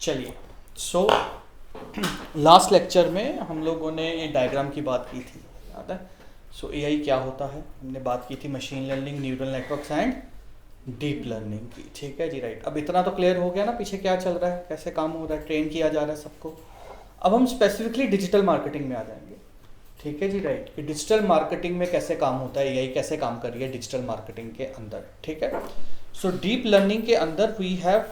चलिए, so last lecture में हम लोगों ने ये डायग्राम की बात की थी, याद है? सो एआई क्या होता है, हमने बात की थी machine learning, neural networks and deep learning की। ठीक है जी, राइट। अब इतना तो क्लियर हो गया ना, पीछे क्या चल रहा है, कैसे काम हो रहा है, ट्रेन किया जा रहा है सबको। अब हम स्पेसिफिकली डिजिटल मार्केटिंग में आ जाएंगे। ठीक है जी, राइट, कि डिजिटल मार्केटिंग में कैसे काम होता है, एआई कैसे काम कर रही है डिजिटल मार्केटिंग के अंदर। ठीक है, सो डीप लर्निंग के अंदर वी हैव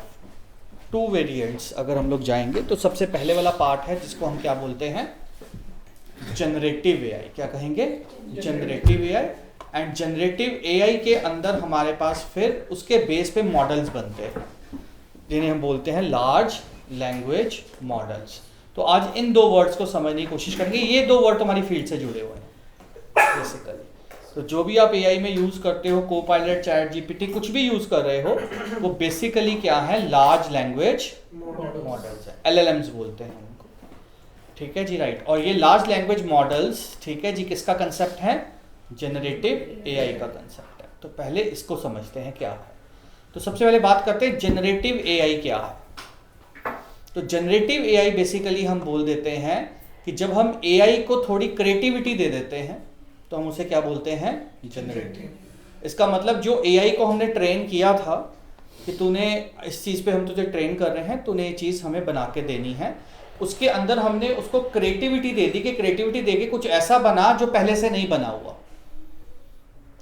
टू वेरिएंट्स। अगर हम लोग जाएंगे तो सबसे पहले वाला पार्ट है जिसको हम क्या बोलते हैं, जनरेटिव एआई। क्या कहेंगे? Generative AI. And generative AI के अंदर हमारे पास फिर उसके बेस पे मॉडल्स बनते हैं जिन्हें हम बोलते हैं लार्ज लैंग्वेज मॉडल्स। तो आज इन दो वर्ड्स को समझने की कोशिश करेंगे। ये दो वर्ड तुम्हारी फील्ड से जुड़े हुए हैं बेसिकली। तो जो भी आप एआई में यूज करते हो, कोपायलट, चैट जीपीटी, कुछ भी यूज कर रहे हो, वो बेसिकली क्या है, लार्ज लैंग्वेज मॉडल्स है, एलएलएम्स बोलते हैं उनको। ठीक है जी, राइट। और ये लार्ज लैंग्वेज मॉडल्स, ठीक है जी, किसका कंसेप्ट है? जनरेटिव एआई का कंसेप्ट है। तो पहले इसको समझते हैं क्या है। तो सबसे पहले बात करते हैं जनरेटिव एआई क्या है। तो जनरेटिव एआई बेसिकली हम बोल देते हैं कि जब हम एआई को थोड़ी क्रिएटिविटी दे देते हैं तो हम उसे क्या बोलते हैं, जनरेटिव। इसका मतलब जो एआई को हमने ट्रेन किया था कि तूने इस चीज़ पे, हम तुझे ट्रेन कर रहे हैं, तूने ये चीज़ हमें बना के देनी है, उसके अंदर हमने उसको क्रिएटिविटी दे दी कि क्रिएटिविटी दे के कुछ ऐसा बना जो पहले से नहीं बना हुआ,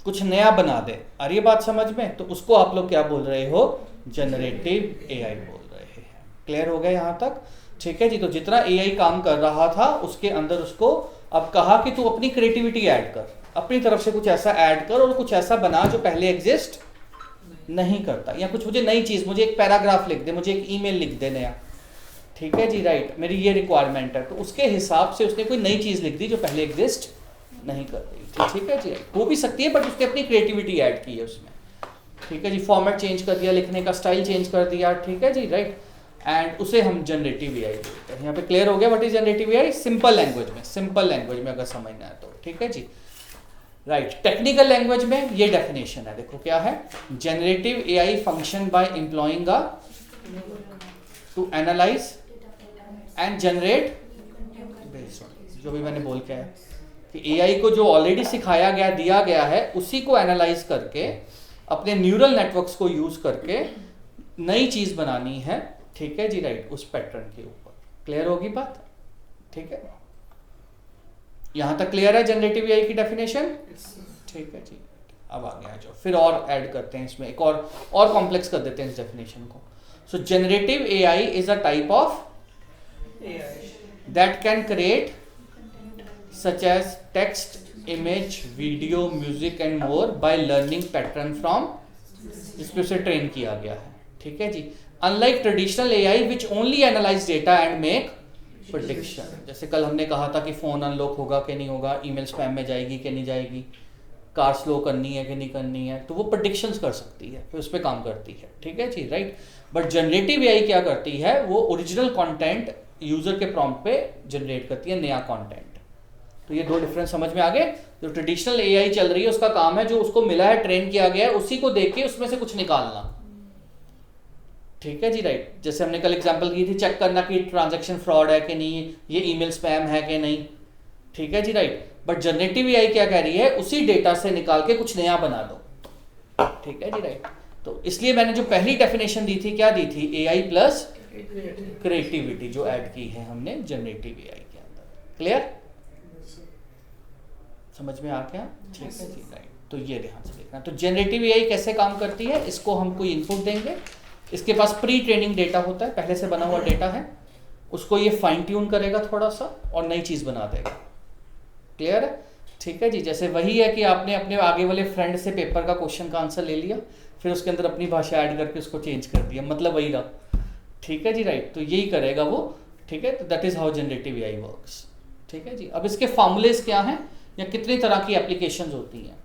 कुछ नया बना दे। और ये बात समझ में? तो उसको आप लोग क्या बोल रहे हो, जनरेटिव एआई बोल रहे हैं। क्लियर हो गया यहाँ तक? ठीक है जी। तो जितना एआई काम कर रहा था उसके अंदर उसको अब कहा कि तू अपनी क्रिएटिविटी ऐड कर, अपनी तरफ से कुछ ऐसा ऐड कर और कुछ ऐसा बना जो पहले एग्जिस्ट नहीं करता, या कुछ मुझे नई चीज, मुझे एक पैराग्राफ लिख दे, मुझे एक ईमेल लिख दे नया। ठीक है जी, राइट, मेरी ये रिक्वायरमेंट है। तो उसके हिसाब से उसने कोई नई चीज लिख दी जो पहले एग्जिस्ट नहीं कर रही थी। ठीक है जी, हो भी सकती है बट उसने अपनी क्रिएटिविटी ऐड की है उसमें। ठीक है जी, फॉर्मेट चेंज कर दिया, लिखने का स्टाइल चेंज कर दिया। ठीक है जी, राइट। एंड उसे हम जनरेटिव एआई बोलते हैं। यहाँ पे क्लियर हो गया what is generative AI? Simple language में, सिंपल लैंग्वेज में अगर समझना है तो। ठीक है जी, राइट। टेक्निकल लैंग्वेज में ये डेफिनेशन है, देखो क्या है, generative AI function by employing to analyse and generate based on, जो भी मैंने बोल के है कि एआई को जो ऑलरेडी सिखाया गया, दिया गया है, उसी को एनालाइज करके अपने न्यूरल नेटवर्क्स को यूज करके नई चीज बनानी है। ठीक है जी, राइट, उस पैटर्न के ऊपर। क्लियर होगी बात? ठीक है, यहां तक क्लियर है जनरेटिव एआई की डेफिनेशन? ठीक है जी। अब आगे आ जाओ, फिर और ऐड करते हैं इसमें, एक और कॉम्प्लेक्स कर देते हैं इस डेफिनेशन को। So generative AI is a type of that can create such as text, image, video, music and more by learning pattern from, जिस पे उसे ट्रेन किया गया है। ठीक है जी, unlike traditional AI which only analyze data and make prediction. जैसे कल हमने कहा था कि फोन अनलॉक होगा कि नहीं होगा, ईमेल स्पैम में जाएगी कि नहीं जाएगी, कार स्लो करनी है कि नहीं करनी है, तो वो प्रेडिक्शंस कर सकती है, फिर उस पर काम करती है। ठीक है जी, राइट। बट जनरेटिव एआई क्या करती है, वो ओरिजिनल कंटेंट यूजर के प्रॉम्प्ट पे जनरेट करती है, नया कंटेंट। तो ये दो डिफरेंस समझ में आ गए। जो ट्रेडिशनल एआई चल रही है उसका काम है, जो उसको मिला है, ट्रेन किया गया है, उसी को देख के उसमें से कुछ निकालना। ठीक है जी, राइट। जैसे हमने कल एग्जांपल की थी, चेक करना कि ट्रांजैक्शन फ्रॉड है कि नहीं, ये ईमेल स्पैम है कि नहीं। ठीक है जी, राइट। बट जनरेटिव एआई क्या कह रही है, उसी डेटा से निकाल के कुछ नया बना दो। ठीक है जी, राइट। तो इसलिए मैंने जो पहली डेफिनेशन दी थी, क्या दी थी, एआई प्लस क्रिएटिविटी, जो ऐड की है हमने जनरेटिव एआई के अंदर। क्लियर? समझ में आ गया? ठीक है जी, राइट। तो ये ध्यान से देखना। तो जनरेटिव एआई कैसे काम करती है, इसको हम कोई इनपुट देंगे, इसके पास प्री ट्रेनिंग डेटा होता है, पहले से बना हुआ डेटा है, उसको ये फाइन ट्यून करेगा थोड़ा सा और नई चीज बना देगा। क्लियर है? ठीक है जी। जैसे वही है कि आपने अपने आगे वाले फ्रेंड से पेपर का क्वेश्चन का आंसर ले लिया, फिर उसके अंदर अपनी भाषा ऐड करके उसको चेंज कर दिया, मतलब वही रहा। ठीक है जी, राइट। तो यही करेगा वो। ठीक है, तो that is how generative AI works. ठीक है जी। अब इसके फॉर्मूलेज क्या हैं, या कितनी तरह की एप्लीकेशन होती हैं।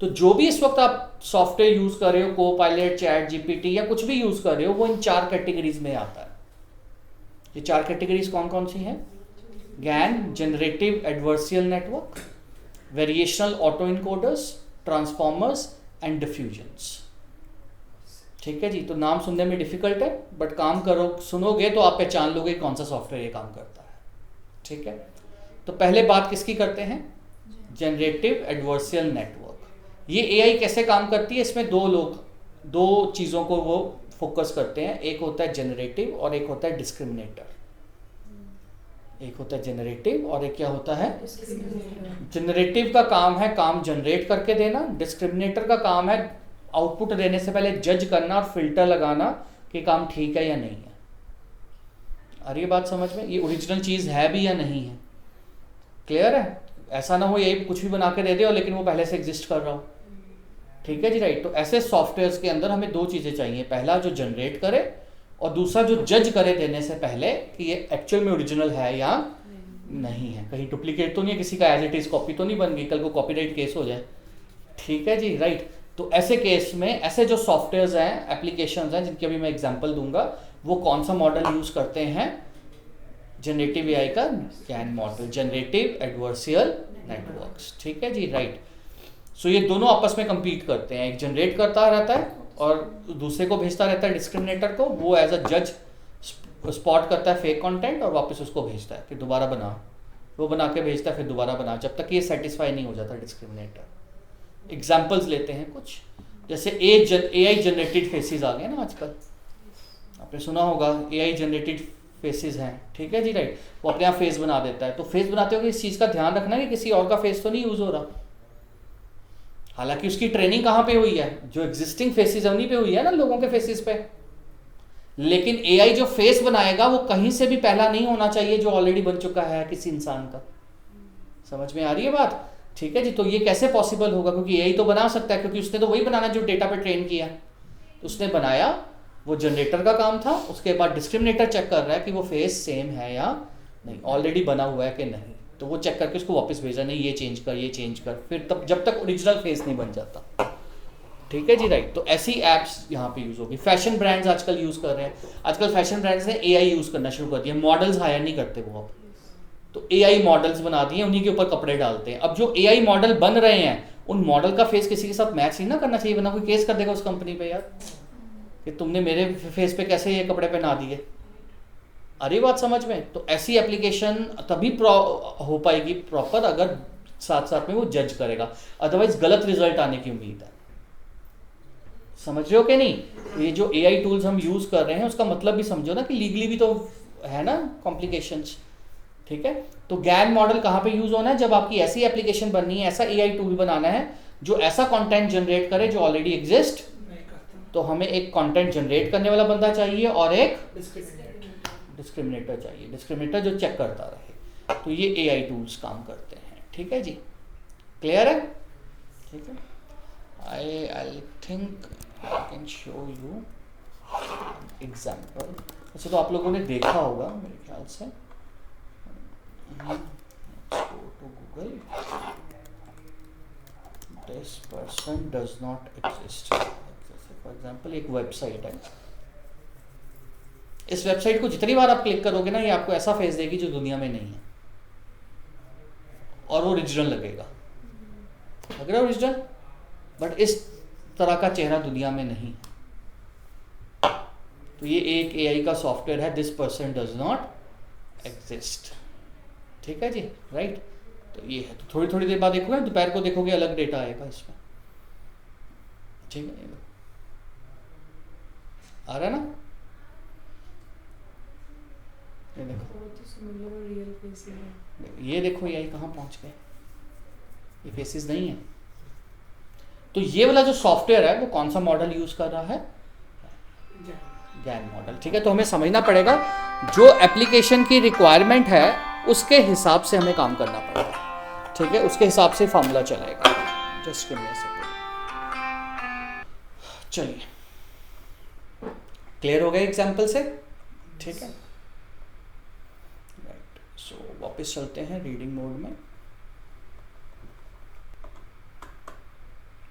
तो जो भी इस वक्त आप सॉफ्टवेयर यूज कर रहे हो, कोपायलट, चैट जीपीटी या कुछ भी यूज कर रहे हो, वो इन 4 कैटेगरीज में आता है। ये 4 कैटेगरीज कौन कौन सी हैं? GAN, generative adversarial network, variational auto encoders, transformers and diffusions. ठीक है जी। तो नाम सुनने में डिफिकल्ट है, बट काम करो सुनोगे तो आप पहचान लोगे कौन सा सॉफ्टवेयर ये काम करता है। ठीक है, तो पहले बात किसकी करते हैं, जनरेटिव एडवर्सियल नेटवर्क। ये एआई कैसे काम करती है, इसमें दो चीज़ों को वो फोकस करते हैं, एक होता है जनरेटिव और एक होता है डिस्क्रिमिनेटर। एक होता है जनरेटिव और एक क्या होता है, जनरेटिव का काम है काम जनरेट करके देना, डिस्क्रिमिनेटर का काम है आउटपुट देने से पहले जज करना और फिल्टर लगाना कि काम ठीक है या नहीं है। अरे ये बात समझ में, ये ओरिजिनल चीज़ है भी या नहीं है, क्लियर है। ऐसा ना हो ये कुछ भी बना के दे दे और लेकिन वो पहले से एग्जिस्ट कर रहा हो। ठीक है जी, राइट। तो ऐसे सॉफ्टवेयर्स के अंदर हमें दो चीज़ें चाहिए, पहला जो जनरेट करे और दूसरा जो जज करे देने से पहले कि ये एक्चुअल में ओरिजिनल है या नहीं है, कहीं डुप्लीकेट तो नहीं है, किसी का एज इट इज कॉपी तो नहीं बन गई, कल को कॉपीराइट केस हो जाए। ठीक है जी, राइट। तो ऐसे केस में ऐसे जो सॉफ्टवेयर्स हैं, एप्लीकेशंस हैं, जिनकी अभी मैं एग्जांपल दूंगा, वो कौन सा मॉडल यूज करते हैं, जनरेटिव एआई का गैन मॉडल, जनरेटिव एडवर्सियल नेटवर्क्स। ठीक है जी, राइट। सो ये दोनों आपस में compete करते हैं, एक जनरेट करता रहता है और दूसरे को भेजता रहता है डिस्क्रिमिनेटर को, वो एज अ जज स्पॉट करता है फेक कंटेंट और वापस उसको भेजता है कि दोबारा बना, वो बना के भेजता है फिर दोबारा बना, जब तक ये सेटिस्फाई नहीं हो जाता डिस्क्रिमिनेटर। एग्जाम्पल्स लेते हैं कुछ, जैसे एआई जनरेटेड फेसेस आ गए ना आजकल, आपने सुना होगा एआई जनरेटेड फेसेस हैं। ठीक है जी, राइट। वो अपने आप फेस बना देता है, तो फेस बनाते हो इस चीज़ का ध्यान रखना कि किसी और का फेस तो नहीं यूज़ हो रहा, हालांकि उसकी ट्रेनिंग कहाँ पे हुई है, जो एग्जिस्टिंग फेसेस है उन्हीं पे हुई है ना, लोगों के फेसेस पे। लेकिन एआई जो फेस बनाएगा वो कहीं से भी पहला नहीं होना चाहिए जो ऑलरेडी बन चुका है किसी इंसान का। समझ में आ रही है बात? ठीक है जी। तो ये कैसे पॉसिबल होगा, क्योंकि एआई तो बना सकता है, क्योंकि उसने तो वही बनाना जो डेटा पे ट्रेन किया, तो उसने बनाया, वो जनरेटर का काम था। उसके बाद डिस्क्रिमिनेटर चेक कर रहा है कि वो फेस सेम है या नहीं, ऑलरेडी बना हुआ है कि नहीं, तो वो चेक करके उसको वापस भेजा, नहीं ये चेंज कर, ये चेंज कर, फिर तब जब तक ओरिजिनल फेस नहीं बन जाता। ठीक है जी, राइट। तो ऐसी एप्स यहाँ पे यूज होगी। फैशन ब्रांड्स आजकल यूज कर रहे हैं, आजकल फैशन ब्रांड्स ने एआई यूज करना शुरू कर दिया, मॉडल्स हायर नहीं करते वो अब, तो एआई मॉडल्स बना दिए, उन्हीं के ऊपर कपड़े डालते हैं। अब जो एआई मॉडल बन रहे हैं उन मॉडल का फेस किसी के साथ मैच नहीं ना करना चाहिए, वरना कोई केस कर देगा उस कंपनी पे, यार कि तुमने मेरे फेस पे कैसे ये कपड़े पहना दिए। अरे बात समझ में? तो ऐसी एप्लीकेशन तभी हो पाएगी प्रॉपर अगर साथ साथ में वो जज करेगा, अदरवाइज गलत रिजल्ट आने की उम्मीद है। समझ रहे हो कि नहीं? ये जो एआई टूल्स हम यूज कर रहे हैं उसका मतलब भी समझो ना कि लीगली भी तो है ना कॉम्प्लिकेशंस। ठीक है, तो गैन मॉडल कहाँ पे यूज होना है, जब आपकी ऐसी एप्लीकेशन बननी है, ऐसा एआई टूल बनाना है जो ऐसा कंटेंट जनरेट करे जो ऑलरेडी एग्जिस्ट, तो हमें एक कंटेंट जनरेट करने वाला बंदा चाहिए और एक डिस्क्रिमिनेटर चाहिए, डिस्क्रिमिनेटर जो चेक करता रहे। तो ये एआई टूल्स काम करते हैं। ठीक है जी, क्लियर है? ठीक है, I think I can show you example. वैसे तो आप लोगों ने देखा होगा मेरे ख्याल से। To Google, this person does not exist. For example एक वेबसाइट है, इस वेबसाइट को जितनी बार आप क्लिक करोगे ना, ये आपको ऐसा फेस देगी जो दुनिया में नहीं है, और वो ओरिजिनल लगेगा, लग रहा है ओरिजिनल, बट इस तरह का चेहरा दुनिया में नहीं है। तो ये एक एआई का सॉफ्टवेयर है, this person does not exist. ठीक है जी, राइट। तो ये है, तो थोड़ी थोड़ी देर बाद देखोगे, दोपहर को देखोगे अलग डेटा आएगा इसमें। ठीक है, आ रहा है ना? ये देखो, ये देखो एआई कहाँ पहुंच गए, ये फेसेस नहीं है। तो ये वाला जो सॉफ्टवेयर है वो कौन सा मॉडल यूज कर रहा है, गैन मॉडल। ठीक है, तो हमें समझना पड़ेगा जो एप्लीकेशन की रिक्वायरमेंट है उसके हिसाब से हमें काम करना पड़ेगा। ठीक है, उसके हिसाब से फॉर्मूला चलेगा। Just give me a second. चलिए, क्लियर हो गया एग्जाम्पल से? ठीक है, राइट। सो वापस चलते हैं रीडिंग मोड में।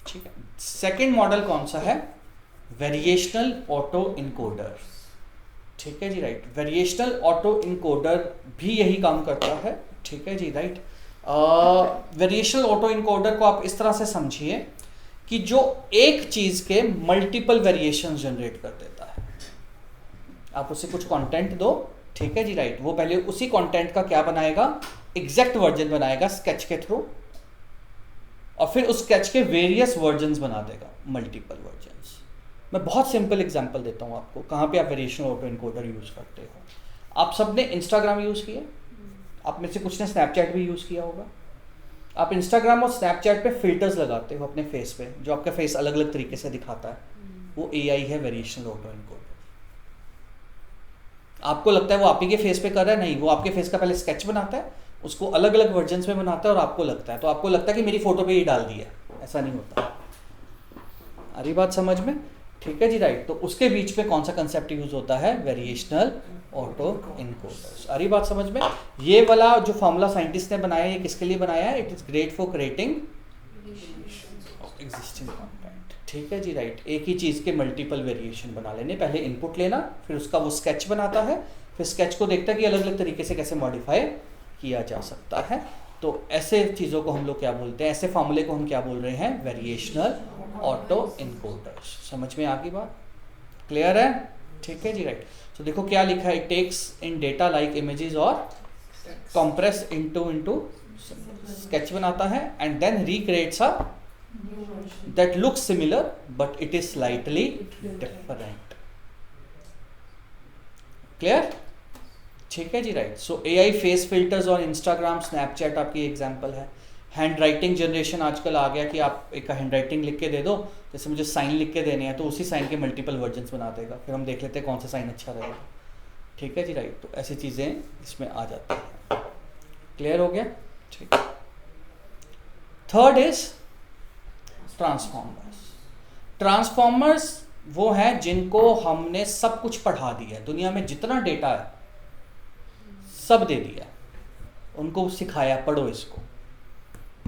ठीक है, सेकेंड मॉडल कौन सा है, वेरिएशनल ऑटो इनकोडर। ठीक है जी, राइट। वेरिएशनल ऑटो इनकोडर भी यही काम करता है। ठीक है जी, राइट। वेरिएशनल ऑटो इनकोडर को आप इस तरह से समझिए कि जो एक चीज के मल्टीपल वेरिएशन जनरेट कर देता है। आप उसे कुछ कंटेंट दो, ठीक है जी, राइट, वो पहले उसी कंटेंट का क्या बनाएगा, एग्जैक्ट वर्जन बनाएगा स्केच के थ्रू, और फिर उस स्केच के वेरियस वर्जन्स बना देगा, मल्टीपल वर्जन्स। मैं बहुत सिंपल एग्जांपल देता हूँ आपको, कहाँ पे आप वेरिएशनल ऑटो इनकोडर यूज करते हो। आप सब ने इंस्टाग्राम यूज किया, आप में से कुछ ने स्नैपचैट भी यूज किया होगा। आप इंस्टाग्राम और स्नैपचैट पे फिल्टर्स लगाते हो अपने फेस पे, जो आपका फेस अलग अलग तरीके से दिखाता है, वो एआई है, वेरिएशनल ऑटो इनकोडर। आपको लगता है वो आप ही के फेस पे कर रहा है, नहीं, वो आपके फेस का पहले स्केच बनाता है, उसको अलग अलग वर्जन्स में बनाता है, और आपको लगता है, तो आपको लगता है कि मेरी फोटो पे ये डाल दी है, ऐसा नहीं होता। आ रही बात समझ में? ठीक है जी, राइट। तो उसके बीच में कौन सा कंसेप्ट यूज होता है, वेरिएशनल ऑटो इनकोडर्स। आ रही बात समझ में? ये वाला जो फॉर्मूला साइंटिस्ट ने बनाया, ये किसके लिए बनाया है, it is great for creating existing content. ठीक है जी, राइट। एक ही चीज के मल्टीपल वेरिएशन बना लेने, पहले इनपुट लेना, फिर उसका वो स्केच बनाता है, फिर स्केच को देखता है कि अलग अलग तरीके से कैसे मॉडिफाई किया जा सकता है। तो ऐसे चीज़ों को हम लोग क्या बोलते हैं, ऐसे फॉर्मूले को हम क्या बोल रहे हैं, वेरिएशनल ऑटो इनकोडर्स। समझ में आ गई बात? क्लियर है? ठीक है जी, राइट। तो देखो क्या लिखा है, it takes in data like images और कंप्रेस इनटू स्केच बनाता है, and then recreates a that looks similar but it is slightly different. Clear? ठीक है जी, right. So AI face filters और इंस्टाग्राम स्नैपचैट आपकी एग्जांपल है। हैंड राइटिंग जनरेशन आजकल आ गया कि आप एक हैंड राइटिंग लिख के दे दो, जैसे मुझे साइन लिख के देने हैं तो उसी साइन के मल्टीपल वर्जन्स बना देगा, फिर हम देख लेते हैं कौन सा साइन अच्छा रहेगा। ठीक है जी, राइट। तो ऐसी चीज़ें इसमें आ जाती हैं। क्लियर हो गया? ठीक। Third is transformers. ट्रांसफॉर्मर्स वो हैं जिनको हमने सब कुछ पढ़ा दिया है, दुनिया में जितना डेटा है सब दे दिया, उनको सिखाया पढ़ो इसको।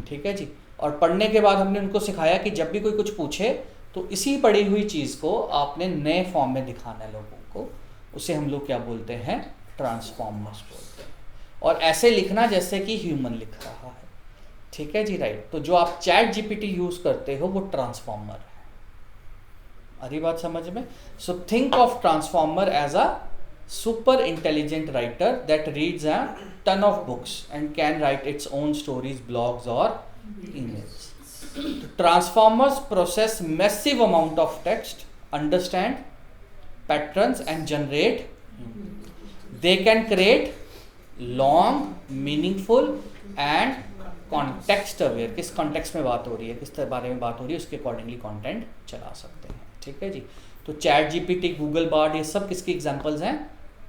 ठीक है जी। और पढ़ने के बाद हमने उनको सिखाया कि जब भी कोई कुछ पूछे तो इसी पढ़ी हुई चीज़ को आपने नए फॉर्म में दिखाना है लोगों को, उसे हम लोग क्या बोलते हैं, ट्रांसफॉर्मर्स बोलते हैं। और ऐसे लिखना जैसे कि ह्यूमन लिख रहा है। ठीक है जी, राइट। तो जो आप चैट जीपीटी यूज करते हो वो ट्रांसफॉर्मर है। अरे बात समझ में? So think of transformer as a super intelligent writer that reads a ton of books and can write its own stories, blogs or emails. Transformers process massive amount of text, understand patterns and generate. They can create long, meaningful and context aware. किस context में बात हो रही है, किस बारे में बात हो रही है, उसके accordingly content चला सकते हैं। ठीक है जी। तो चैट जीपीटी, गूगल बार्ड, ये सब किसकी एग्जांपल्स हैं,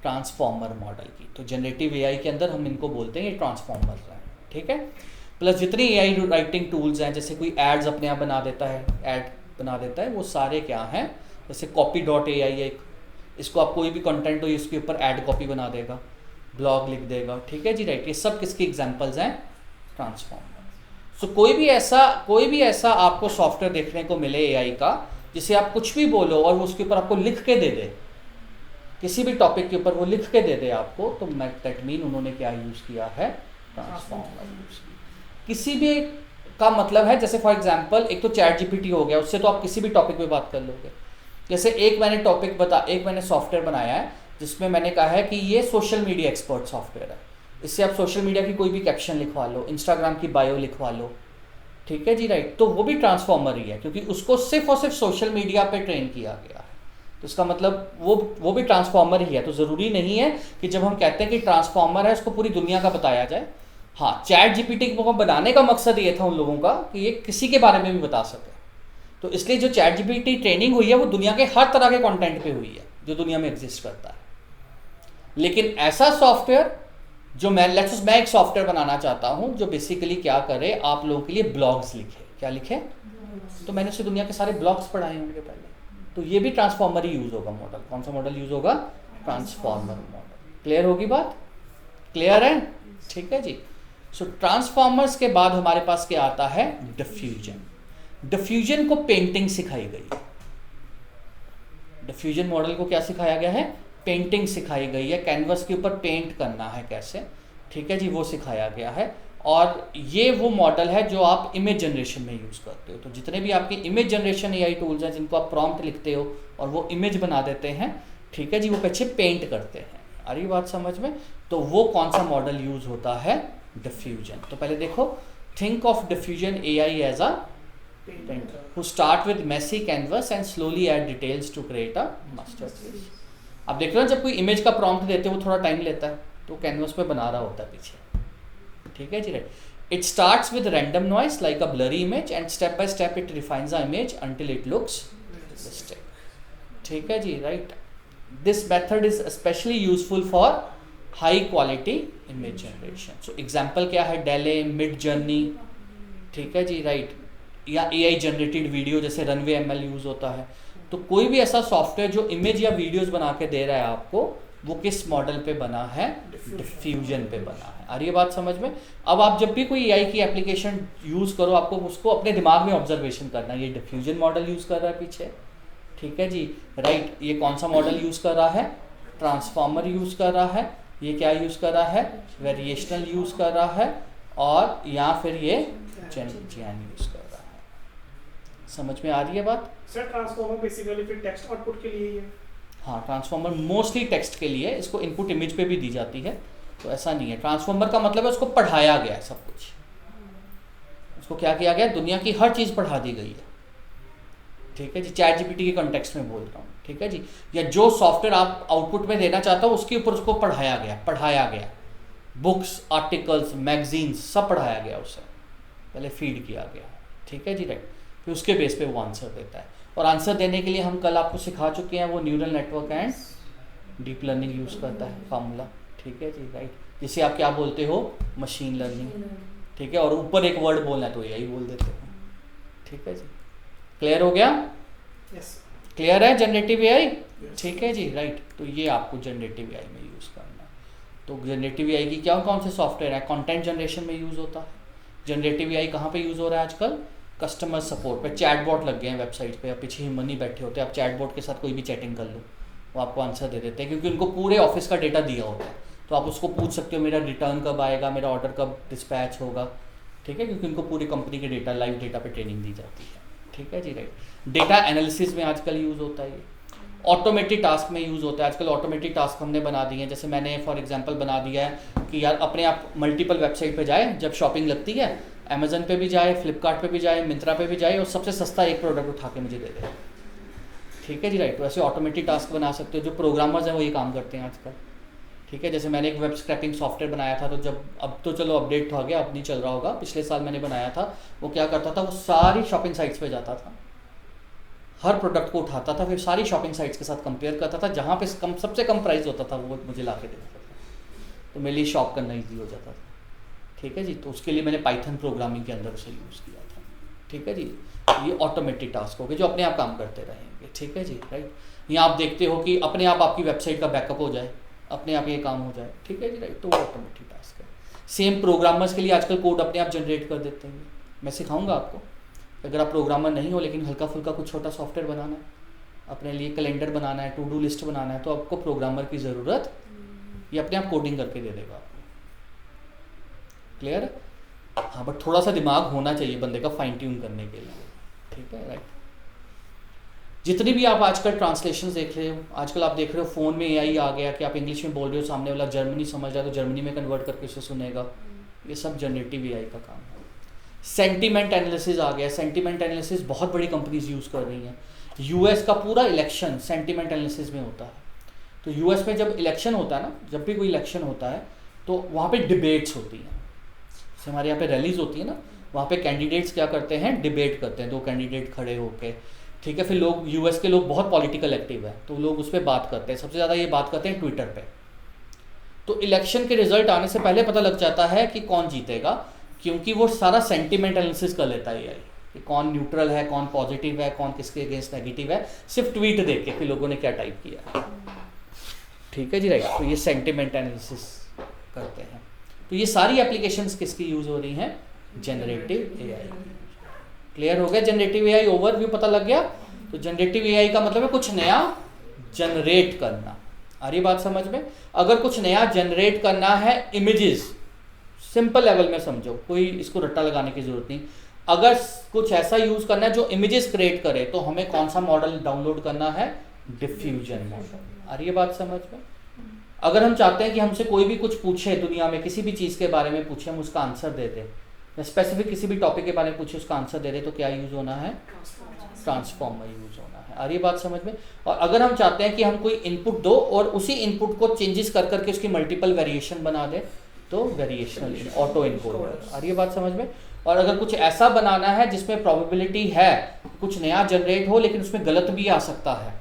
ट्रांसफॉर्मर मॉडल की। तो जनरेटिव एआई के अंदर हम इनको बोलते हैं ये ट्रांसफॉर्मर्स हैं। ठीक है। प्लस जितनी एआई राइटिंग टूल्स हैं, जैसे कोई एड्स अपने आप बना देता है, ऐड बना देता है, वो सारे क्या हैं, जैसे copy.ai है एक, इसको आप कोई भी कंटेंट हो इसके ऊपर ऐड कॉपी बना देगा, ब्लॉग लिख देगा। ठीक है जी, राइट। ये सब किसकी एग्जांपल्स हैं, ट्रांसफॉर्मर। सो कोई भी ऐसा आपको सॉफ्टवेयर देखने को मिले एआई का, जिसे आप कुछ भी बोलो और वो उसके ऊपर आपको लिख के दे दे, किसी भी टॉपिक के ऊपर वो लिख के दे दे आपको, तो दैट मीन उन्होंने क्या यूज किया है, ट्रांसफॉर्मर यूज किया। किसी भी का मतलब है, जैसे फॉर एग्जांपल एक तो चैट जीपीटी हो गया, उससे तो आप किसी भी टॉपिक पे बात कर लोगे। जैसे एक मैंने सॉफ्टवेयर बनाया है जिसमें मैंने कहा है कि ये सोशल मीडिया एक्सपर्ट सॉफ्टवेयर है, इससे आप सोशल मीडिया की कोई भी कैप्शन लिखवा लो, इंस्टाग्राम की बायो लिखवा लो। ठीक है जी, राइट। तो वो भी ट्रांसफॉर्मर ही है, क्योंकि उसको सिर्फ और सिर्फ सोशल मीडिया पे ट्रेन किया गया है। तो इसका मतलब वो भी ट्रांसफॉर्मर ही है। तो ज़रूरी नहीं है कि जब हम कहते हैं कि ट्रांसफॉर्मर है उसको पूरी दुनिया का बताया जाए। हाँ, चैट जीपीटी को बनाने का मकसद ये था उन लोगों का कि ये किसी के बारे में भी बता सके। तो इसलिए जो चैट जीपीटी ट्रेनिंग हुई है वो दुनिया के हर तरह के कंटेंट पे हुई है जो दुनिया में एग्जिस्ट करता है। लेकिन ऐसा सॉफ्टवेयर जो मैं एक सॉफ्टवेयर बनाना चाहता हूँ जो बेसिकली क्या करे, आप लोगों के लिए ब्लॉग्स लिखे। क्या लिखे? तो मैंने उससे दुनिया के सारे ब्लॉग्स पढ़ाए होंगे पहले। तो ये भी ट्रांसफॉर्मर ही यूज होगा मॉडल। कौन सा मॉडल यूज होगा? Transformer model. क्लियर होगी बात? क्लियर है? ठीक है जी। सो ट्रांसफॉर्मर्स के बाद हमारे पास क्या आता है? डिफ्यूजन। डिफ्यूजन को पेंटिंग सिखाई गई। डिफ्यूजन मॉडल को क्या सिखाया गया है? पेंटिंग सिखाई गई है। कैनवस के ऊपर पेंट करना है कैसे, ठीक है जी, वो सिखाया गया है। और ये वो मॉडल है जो आप इमेज जनरेशन में यूज़ करते हो। तो जितने भी आपके इमेज जनरेशन एआई टूल्स हैं जिनको आप प्रॉम्प्ट लिखते हो और वो इमेज बना देते हैं, ठीक है जी, वो पीछे पेंट करते हैं। आ रही बात समझ में? तो वो कौन सा मॉडल यूज़ होता है? डिफ्यूजन। तो पहले देखो, think of diffusion AI as a painter who start with messy canvas and slowly add details to create a masterpiece। अब देख रहे हो, जब कोई इमेज का प्रॉम्प्ट देते हो वो थोड़ा टाइम लेता है, तो कैनवस पे बना रहा होता है पीछे, ठीक है जी, right. It starts with random noise like a blurry image and step by step it refines the image until it looks realistic, ठीक है जी, right. This method is specially useful for high quality image generation. So example क्या है? DALL E, Midjourney, ठीक है जी, right, या AI generated video जैसे रनवे एमएल यूज़ होता है। तो कोई भी ऐसा सॉफ्टवेयर जो इमेज या वीडियोस बना के दे रहा है आपको, वो किस मॉडल पे बना है? डिफ्यूजन पे बना है। आ रही है बात समझ में? अब आप जब भी कोई एआई की एप्लीकेशन यूज़ करो, आपको उसको अपने दिमाग में ऑब्जर्वेशन करना है, ये डिफ्यूजन मॉडल यूज़ कर रहा है पीछे, ठीक है जी, राइट। ये कौन सा मॉडल यूज़ कर रहा है? ट्रांसफॉर्मर यूज़ कर रहा है। ये क्या यूज़ कर रहा है? वेरिएशनल यूज़ कर रहा है। और या फिर ये चैन यूज़ कर रहा है। समझ में आ रही है बात? सर ट्रांसफॉर्मर बेसिकली फिर टेक्स्ट आउटपुट के लिए ही है। हाँ, ट्रांसफॉर्मर मोस्टली टेक्स्ट के लिए, इसको इनपुट इमेज पे भी दी जाती है, तो ऐसा नहीं है। ट्रांसफॉर्मर का मतलब है उसको पढ़ाया गया है सब कुछ, उसको क्या किया गया? दुनिया की हर चीज़ पढ़ा दी गई है, ठीक है जी। चैट जीपीटी के कॉन्टेक्स्ट में बोल रहा हूँ, ठीक है जी। या जो सॉफ्टवेयर आप आउटपुट में देना चाहता हो उसके ऊपर उसको पढ़ाया गया, बुक्स, आर्टिकल्स, मैगजीन्स सब पढ़ाया गया, उसे पहले फीड किया गया, ठीक है जी, राइट। फिर उसके बेस पे वो आंसर देता है। और आंसर देने के लिए हम कल आपको सिखा चुके हैं, वो neural network and deep learning use करता है फार्मूला, ठीक है जी, राइट। जिसे आप क्या बोलते हो? मशीन लर्निंग, ठीक है। और ऊपर एक वर्ड बोलना है तो यही बोल देते हैं, ठीक है जी। क्लियर हो गया? यस। क्लियर है जनरेटिव एआई? ठीक है जी, राइट। तो ये आपको जनरेटिव एआई में यूज़ करना है। तो जनरेटिव एआई की क्या कौन से सॉफ्टवेयर है? कंटेंट जनरेशन में यूज़ होता है। जनरेटिव एआई कहाँ पे यूज़ हो रहा है आजकल? कस्टमर सपोर्ट पे। चैटबॉट लग गए हैं वेबसाइट पे, अब पीछे ह्यूमन ही बैठे होते हैं। आप चैटबॉट के साथ कोई भी चैटिंग कर लो, वो आपको आंसर दे देते हैं, क्योंकि उनको पूरे ऑफिस का डेटा दिया होता है। तो आप उसको पूछ सकते हो मेरा रिटर्न कब आएगा, मेरा ऑर्डर कब डिस्पैच होगा, ठीक है, क्योंकि उनको पूरी कंपनी के डेटा, लाइव डेटा पे ट्रेनिंग दी जाती है, ठीक है जी, राइट। डेटा एनालिसिस में आजकल यूज़ होता है। ये ऑटोमेटिक टास्क में यूज़ होता है आजकल। ऑटोमेटिक टास्क हमने बना दिए हैं, जैसे मैंने फॉर एग्जांपल बना दिया है कि यार अपने आप मल्टीपल वेबसाइट पे जाए, जब शॉपिंग लगती है अमेजन पे भी जाए, फ्लिपकार्ट पे भी जाए, मिंत्रा पे भी जाए, और सबसे सस्ता एक प्रोडक्ट उठा के मुझे दे दे, ठीक है जी, राइट। तो ऐसे ऑटोमेटिक टास्क बना सकते हो। जो प्रोग्रामर्स हैं वो ये काम करते हैं आजकल, ठीक है। जैसे मैंने एक वेब स्क्रैपिंग सॉफ्टवेयर बनाया था, तो जब अब तो चलो अपडेट हो गया, अब नहीं चल रहा होगा, पिछले साल मैंने बनाया था। वो क्या करता था, वो सारी शॉपिंग साइट्स पे जाता था, हर प्रोडक्ट को उठाता था, फिर सारी शॉपिंग साइट्स के साथ कंपेयर करता था, जहाँ पे सबसे कम प्राइस होता था वो मुझे ला के देता था, तो मेरे लिए शॉप करना ईजी हो जाता था, ठीक है जी। तो उसके लिए मैंने पाइथन प्रोग्रामिंग के अंदर उसे यूज़ किया था, ठीक है जी। ये ऑटोमेटिक टास्क हो गए जो अपने आप काम करते रहेंगे, ठीक है जी, राइट। यहाँ आप देखते हो कि अपने आप आपकी वेबसाइट का बैकअप हो जाए, अपने आप ये काम हो जाए, ठीक है जी, राइट। तो वो ऑटोमेटिक टास्क है। सेम प्रोग्रामर्स के लिए आजकल कोड अपने आप जनरेट कर देते हैं। मैं सिखाऊंगा आपको, अगर आप प्रोग्रामर नहीं हो लेकिन हल्का फुल्का कुछ छोटा सॉफ्टवेयर बनाना है, अपने लिए कैलेंडर बनाना है, टू डू लिस्ट बनाना है, तो आपको प्रोग्रामर की ज़रूरत, ये अपने आप कोडिंग करके दे देगा आपको, क्लियर है? हाँ, बट थोड़ा सा दिमाग होना चाहिए बंदे का फाइन ट्यून करने के लिए, ठीक है, राइट। जितनी भी आप आजकल ट्रांसलेशन देख रहे हो, आजकल आप देख रहे हो फ़ोन में एआई आ गया कि आप इंग्लिश में बोल रहे हो, सामने वाला जर्मनी समझ रहा है तो जर्मनी में कन्वर्ट करके उसे सुनेगा। ये सब जनरेटिव एआई का काम है। सेंटीमेंट एनालिसिस आ गया। सेंटीमेंट एनालिसिस बहुत बड़ी कंपनीज यूज़ कर रही हैं। यूएस का पूरा इलेक्शन सेंटीमेंट एनालिसिस में होता है। तो यूएस में जब इलेक्शन होता है ना, जब भी कोई इलेक्शन होता है तो वहाँ पे डिबेट्स होती हैं। जैसे हमारे यहाँ पे रैलीज होती है ना, वहाँ पे कैंडिडेट्स क्या करते हैं, डिबेट करते हैं, दो कैंडिडेट खड़े होके, ठीक है। फिर लोग, यूएस के लोग बहुत पॉलिटिकल एक्टिव है, तो लोग उस पर बात करते हैं। सबसे ज़्यादा ये बात करते हैं ट्विटर पे। तो इलेक्शन के रिजल्ट आने से पहले पता लग जाता है कि कौन जीतेगा, क्योंकि वो सारा सेंटीमेंट एनालिसिस कर लेता है एआई कि कौन न्यूट्रल है, कौन पॉजिटिव है, कौन किसके अगेंस्ट नेगेटिव है, सिर्फ ट्वीट देख के कि लोगों ने क्या टाइप किया, ठीक है जी, राइट। तो ये सेंटीमेंट एनालिसिस करते हैं। तो ये सारी एप्लीकेशंस किसकी यूज़ हो रही हैं, जनरेटिव एआई। क्लियर हो गया? जनरेटिव एआई ओवरव्यू पता लग गया। तो जनरेटिव एआई का मतलब है कुछ नया जनरेट करना। आ रही बात समझ में? अगर कुछ नया जनरेट करना है, इमेजेस सिंपल लेवल में समझो, कोई इसको रट्टा लगाने की जरूरत नहीं। अगर कुछ ऐसा यूज करना है जो इमेजेस क्रिएट करे तो हमें कौन सा मॉडल डाउनलोड करना है? Diffusion model. आ रही है बात समझ में? अगर हम चाहते हैं कि हमसे कोई भी कुछ पूछे, दुनिया में किसी भी चीज़ के बारे में पूछे, हम उसका आंसर दे दें, या स्पेसिफिक किसी भी टॉपिक के बारे में पूछे उसका आंसर दे दें, तो क्या यूज़ होना है? ट्रांसफॉर्मर यूज़ होना है। आ रही है बात समझ में? और अगर हम चाहते हैं कि हम कोई इनपुट दो और उसी इनपुट को चेंजेस कर करके उसकी मल्टीपल वेरिएशन बना दें, तो वेरिएशनल ऑटो इनकोडर। आ रही है बात समझ में? और अगर कुछ ऐसा बनाना है जिसमें प्रोबेबिलिटी है कुछ नया जनरेट हो लेकिन उसमें गलत भी आ सकता है,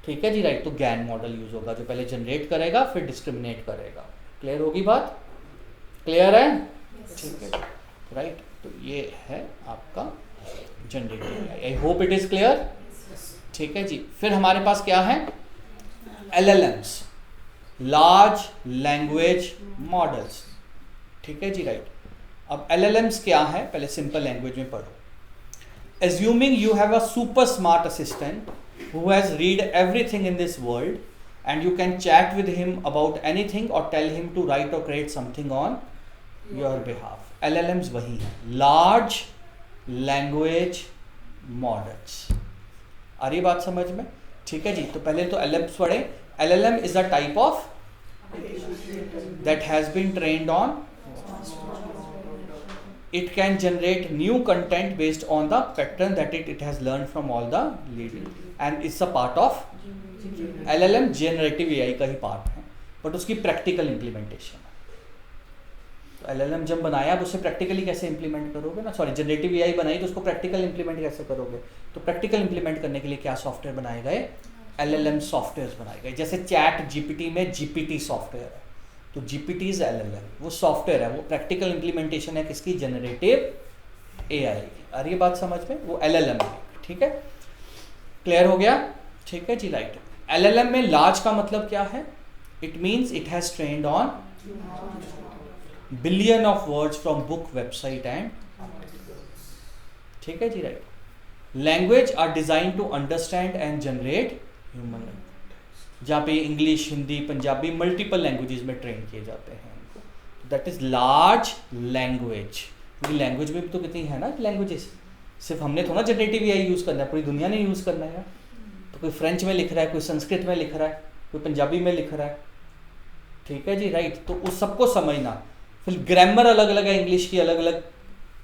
ठीक है जी, राइट, तो गैन मॉडल यूज होगा जो पहले जनरेट करेगा फिर डिस्क्रिमिनेट करेगा। क्लियर होगी बात? क्लियर है? ठीक है, राइट। तो ये है आपका generative AI. I hope it is clear. ठीक है जी। फिर हमारे पास क्या है? LLMs, large language models. ठीक है जी, राइट। अब LLMs क्या है, पहले सिंपल लैंग्वेज में पढ़ो। Assuming you have a super smart assistant who has read everything in this world and you can chat with him about anything or tell him to write or create something on your behalf. LLMs वही है, large language models। आ रही बात समझ में? ठीक है जी। तो पहले तो LLMs पढ़े। LLM is a type of that has been trained on, it can generate new content based on the pattern that it has learned from all the leading and it's a part of LLM। generative AI का ही part है, but उसकी practical implementation है। तो LLM जब बनाया तो उसे practically कैसे इंप्लीमेंट करोगे ना, सॉरी, जनरेटिव AI बनाई तो उसको प्रैक्टिकल इंप्लीमेंट कैसे करोगे? तो प्रैक्टिकल इंप्लीमेंट करने के लिए क्या सॉफ्टवेयर बनाए गए? LLM सॉफ्टवेयर बनाए गए। जैसे चैट GPT में GPT सॉफ्टवेयर है, तो GPT इज LLM, वो सॉफ्टवेयर है, वो प्रैक्टिकल इंप्लीमेंटेशन है किसकी? जनरेटिव AI की। आ रही है बात समझ में? वो LLM है। ठीक है, क्लियर हो गया? ठीक है जी, राइट। LLM में लार्ज का मतलब क्या है? It means it has trained on billion of words from book, website and, ठीक है जी, right. Language are design to understand and generate human language, जहाँ पे English, Hindi, Punjabi, multiple languages में ट्रेन किए जाते हैं इनको। That is large language. क्योंकि लैंग्वेज में भी तो कितनी है ना लैंग्वेजेस, सिर्फ हमने थोड़ा जनरेटिव AI यूज़ करना है, पूरी दुनिया ने यूज़ करना है। तो कोई फ्रेंच में लिख रहा है, कोई संस्कृत में लिख रहा है, कोई पंजाबी में लिख रहा है, ठीक है जी, राइट। तो उस सबको समझना। फिर ग्रामर अलग अलग है इंग्लिश की, अलग अलग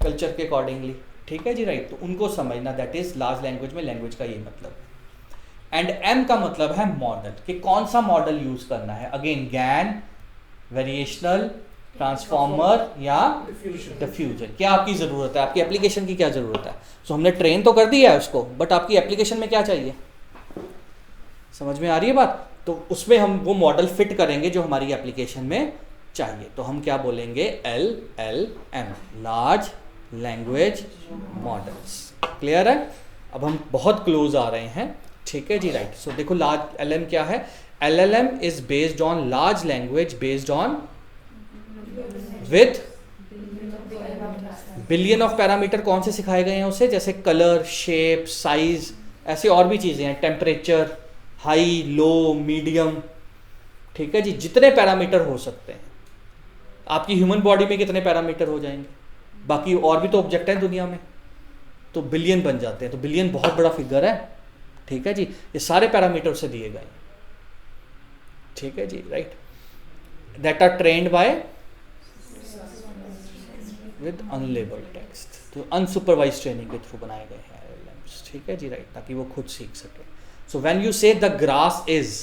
कल्चर के अकॉर्डिंगली, ठीक है जी, राइट। तो उनको समझना, दैट इज लार्ज लैंग्वेज में लैंग्वेज का ये मतलब है। एंड M का मतलब है मॉडल, कि कौन सा मॉडल यूज करना है। अगेन गैन, वेरिएशनल, ट्रांसफॉर्मर या डिफ्यूजन। क्या आपकी ज़रूरत है, आपकी एप्लीकेशन की क्या ज़रूरत है? सो हमने ट्रेन तो कर दिया है उसको, बट आपकी एप्लीकेशन में क्या चाहिए? समझ में आ रही है बात? तो उसमें हम वो मॉडल फिट करेंगे जो हमारी एप्लीकेशन में चाहिए। तो हम क्या बोलेंगे? LLM, large language models. Clear है? अब हम बहुत क्लोज आ रहे हैं, ठीक है जी, राइट। सो देखो लार्ज LLM क्या है? LLM is based on large language based on with billion of parameter. कौन से सिखाए गए हैं उसे? जैसे कलर, शेप, साइज, ऐसे और भी चीज़ें हैं, टेम्परेचर, हाई, लो, मीडियम, ठीक है जी, जितने पैरामीटर हो सकते हैं। आपकी ह्यूमन बॉडी में कितने पैरामीटर हो जाएंगे? बाकी और भी तो ऑब्जेक्ट हैं दुनिया में, तो बिलियन बन जाते हैं। तो बिलियन बहुत बड़ा फिगर है, ठीक है जी। ये सारे पैरामीटर से दिए गए, ठीक है जी, right. That are trained by with unlabelled text. तो अनसुपरवाइज्ड ट्रेनिंग के थ्रू बनाए गए हैं LLMs, ठीक है जी, राइट, ताकि वो खुद सीख सके। सो व्हेन यू से द ग्रास इज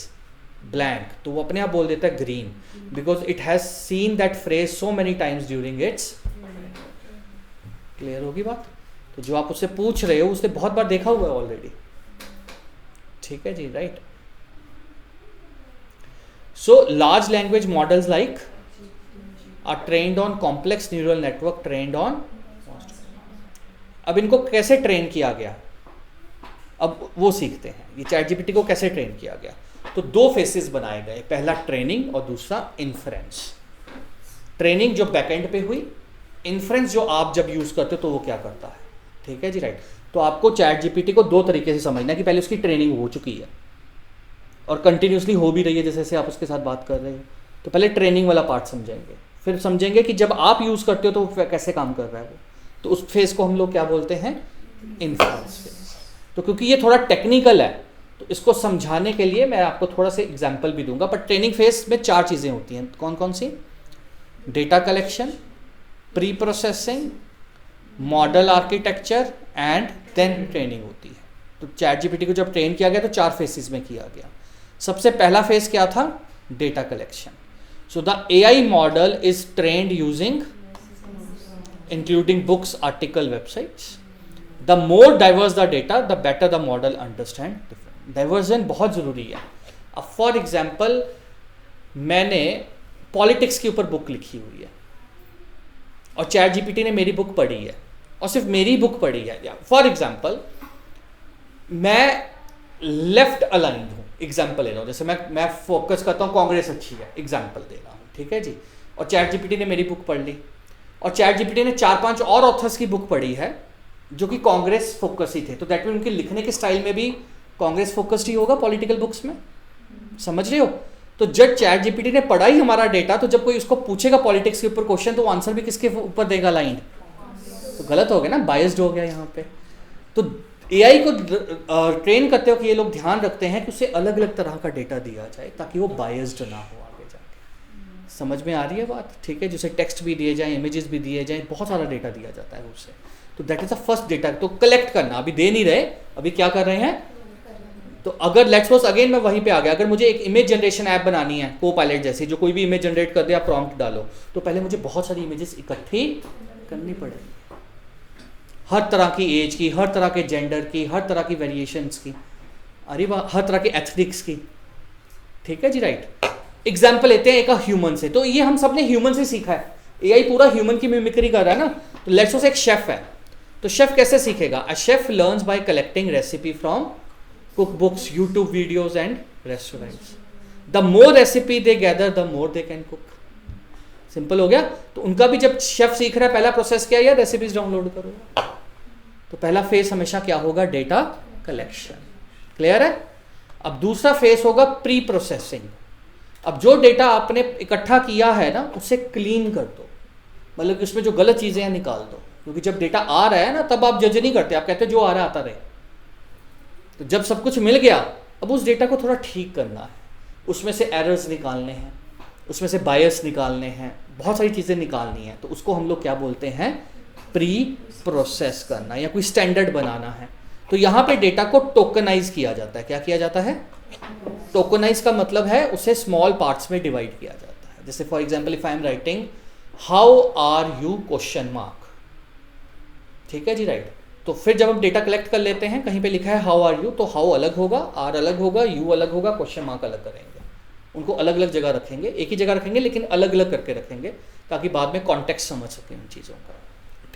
ब्लैंक, तो वो अपने आप बोल देता है green, because it has seen that phrase so many times during its. Clear होगी बात? तो जो आप उससे पूछ रहे हो उसने बहुत बार देखा हुआ है ऑलरेडी, ठीक है जी, right. So large language models like are trained on complex neural network trained on. अब इनको कैसे ट्रेन किया गया, अब वो सीखते हैं। ये ChatGPT को कैसे ट्रेन किया गया? तो दो फेसेस बनाए गए, पहला ट्रेनिंग और दूसरा इन्फ्रेंस। ट्रेनिंग जो बैकएंड पे हुई, इन्फ्रेंस जो आप जब यूज करते हो तो वो क्या करता है, ठीक है जी, राइट। तो आपको ChatGPT को दो तरीके से समझना है कि पहले उसकी ट्रेनिंग हो चुकी है और कंटिन्यूसली हो भी रही है, जैसे जैसे आप उसके साथ बात कर रहे हो। तो पहले ट्रेनिंग वाला पार्ट समझेंगे, फिर समझेंगे कि जब आप यूज़ करते हो तो वो कैसे काम कर रहा है वो, तो उस फेज़ को हम लोग क्या बोलते हैं, इन्फ्लुएंस फेज। तो क्योंकि ये थोड़ा टेक्निकल है तो इसको समझाने के लिए मैं आपको थोड़ा सा एग्जाम्पल भी दूंगा। पर ट्रेनिंग फेज में 4 चीज़ें होती हैं, कौन कौन सी? Data collection, pre processing, model architecture and then training होती है। तो चैट जीपीटी को जब ट्रेन किया गया तो 4 फेजेस में किया गया। सबसे पहला फेज क्या था? Data collection. So the AI model is trained using including books, article, websites. The more diverse the data the better the model understand. Diversion बहुत ज़रूरी है। अब फॉर एग्जाम्पल मैंने पॉलिटिक्स के ऊपर बुक लिखी हुई है और चैट जीपीटी ने मेरी बुक पढ़ी है और सिर्फ मेरी बुक पढ़ी है। फॉर एग्जाम्पल मैं लेफ्ट अलाइंड हूँ, एग्जाम्पल ले रहा हूँ, जैसे मैं फोकस करता हूँ कांग्रेस अच्छी है, एग्जाम्पल दे रहा हूँ, ठीक है जी। और चैट जीपीटी ने मेरी बुक पढ़ ली और चैट जीपीटी ने 4-5 और ऑथर्स की बुक पढ़ी है जो कि कांग्रेस फोकस ही थे, तो दैट मीन उनके लिखने के स्टाइल में भी कांग्रेस फोकस्ड ही होगा पॉलिटिकल बुक्स में, समझ रहे हो। तो जब चैट जीपीटी ने पढ़ा ही हमारा डेटा, तो जब कोई उसको पूछेगा पॉलिटिक्स के ऊपर क्वेश्चन तो आंसर भी किसके ऊपर देगा? लाइन। तो गलत हो गया ना, बायस्ड हो गया यहाँ पे। तो एआई को ट्रेन करते हो कि ये लोग ध्यान रखते हैं कि उसे अलग अलग तरह का डेटा दिया जाए ताकि वो बायस्ड ना हो आगे जाके। समझ में आ रही है बात? ठीक है, जिसे टेक्स्ट भी दिए जाए, इमेजेस भी दिए जाए, बहुत सारा डेटा दिया जाता है उससे। तो that is the first data. तो कलेक्ट करना, अभी दे नहीं रहे, अभी क्या कर रहे हैं? तो अगर लेट्स सपोज अगेन मैं वहीं पे आ गया, अगर मुझे एक इमेज जनरेशन ऐप बनानी है, को पायलट जैसी, जो कोई भी इमेज जनरेट कर दे, आप प्रॉम्प्ट डालो, तो पहले मुझे बहुत सारी इमेजेस इकट्ठी करनी पड़ेगी, हर तरह की एज की, हर तरह के जेंडर की, हर तरह की वेरिएशंस की, अरे वाह, हर तरह के एथनिक्स की, ठीक है जी, राइट। एग्जाम्पल लेते हैं एक ह्यूमन से, तो ये हम सब ने ह्यूमन से सीखा है, एआई पूरा ह्यूमन की मिमिक्री कर रहा है ना। तो लेट्स सपोज एक शेफ है, तो शेफ कैसे सीखेगा? A chef learns bye collecting recipe from cookbooks, YouTube videos and restaurants. The more recipe they gather, the more they can cook. Simple हो गया। तो उनका भी जब शेफ सीख रहा है, पहला प्रोसेस क्या है? यार रेसिपीज डाउनलोड करो। तो पहला फेस हमेशा क्या होगा? Data collection. क्लियर है? अब दूसरा फेस होगा प्री प्रोसेसिंग। अब जो डेटा आपने इकट्ठा किया है ना, उसे क्लीन कर दो, मतलब कि उसमें जो गलत चीजें हैं निकाल दो, क्योंकि जब डेटा आ रहा है ना, तब आप जज नहीं करते, आप कहते जो आ रहा है आता रहे। तो जब सब कुछ मिल गया, अब उस डेटा को थोड़ा ठीक करना है, उसमें से एरर्स निकालने हैं, उसमें से बायस निकालने हैं, बहुत सारी चीज़ें निकालनी है, तो उसको हम लोग क्या बोलते हैं? प्री प्रोसेस करना, या कोई स्टैंडर्ड बनाना है। तो यहाँ पे डेटा को टोकनाइज किया जाता है। क्या किया जाता है? टोकनाइज का मतलब है उसे स्मॉल पार्ट्स में डिवाइड किया जाता है। जैसे for example if I am writing how are you question mark, ठीक है जी, राइट। तो फिर जब हम डेटा कलेक्ट कर लेते हैं, कहीं पे लिखा है हाउ आर यू, तो हाउ अलग होगा, आर अलग होगा, यू अलग होगा, क्वेश्चन मार्क अलग करेंगे, उनको अलग अलग जगह रखेंगे, एक ही जगह रखेंगे लेकिन अलग अलग करके रखेंगे, ताकि बाद में कॉन्टेक्स्ट समझ सकें उन चीज़ों का,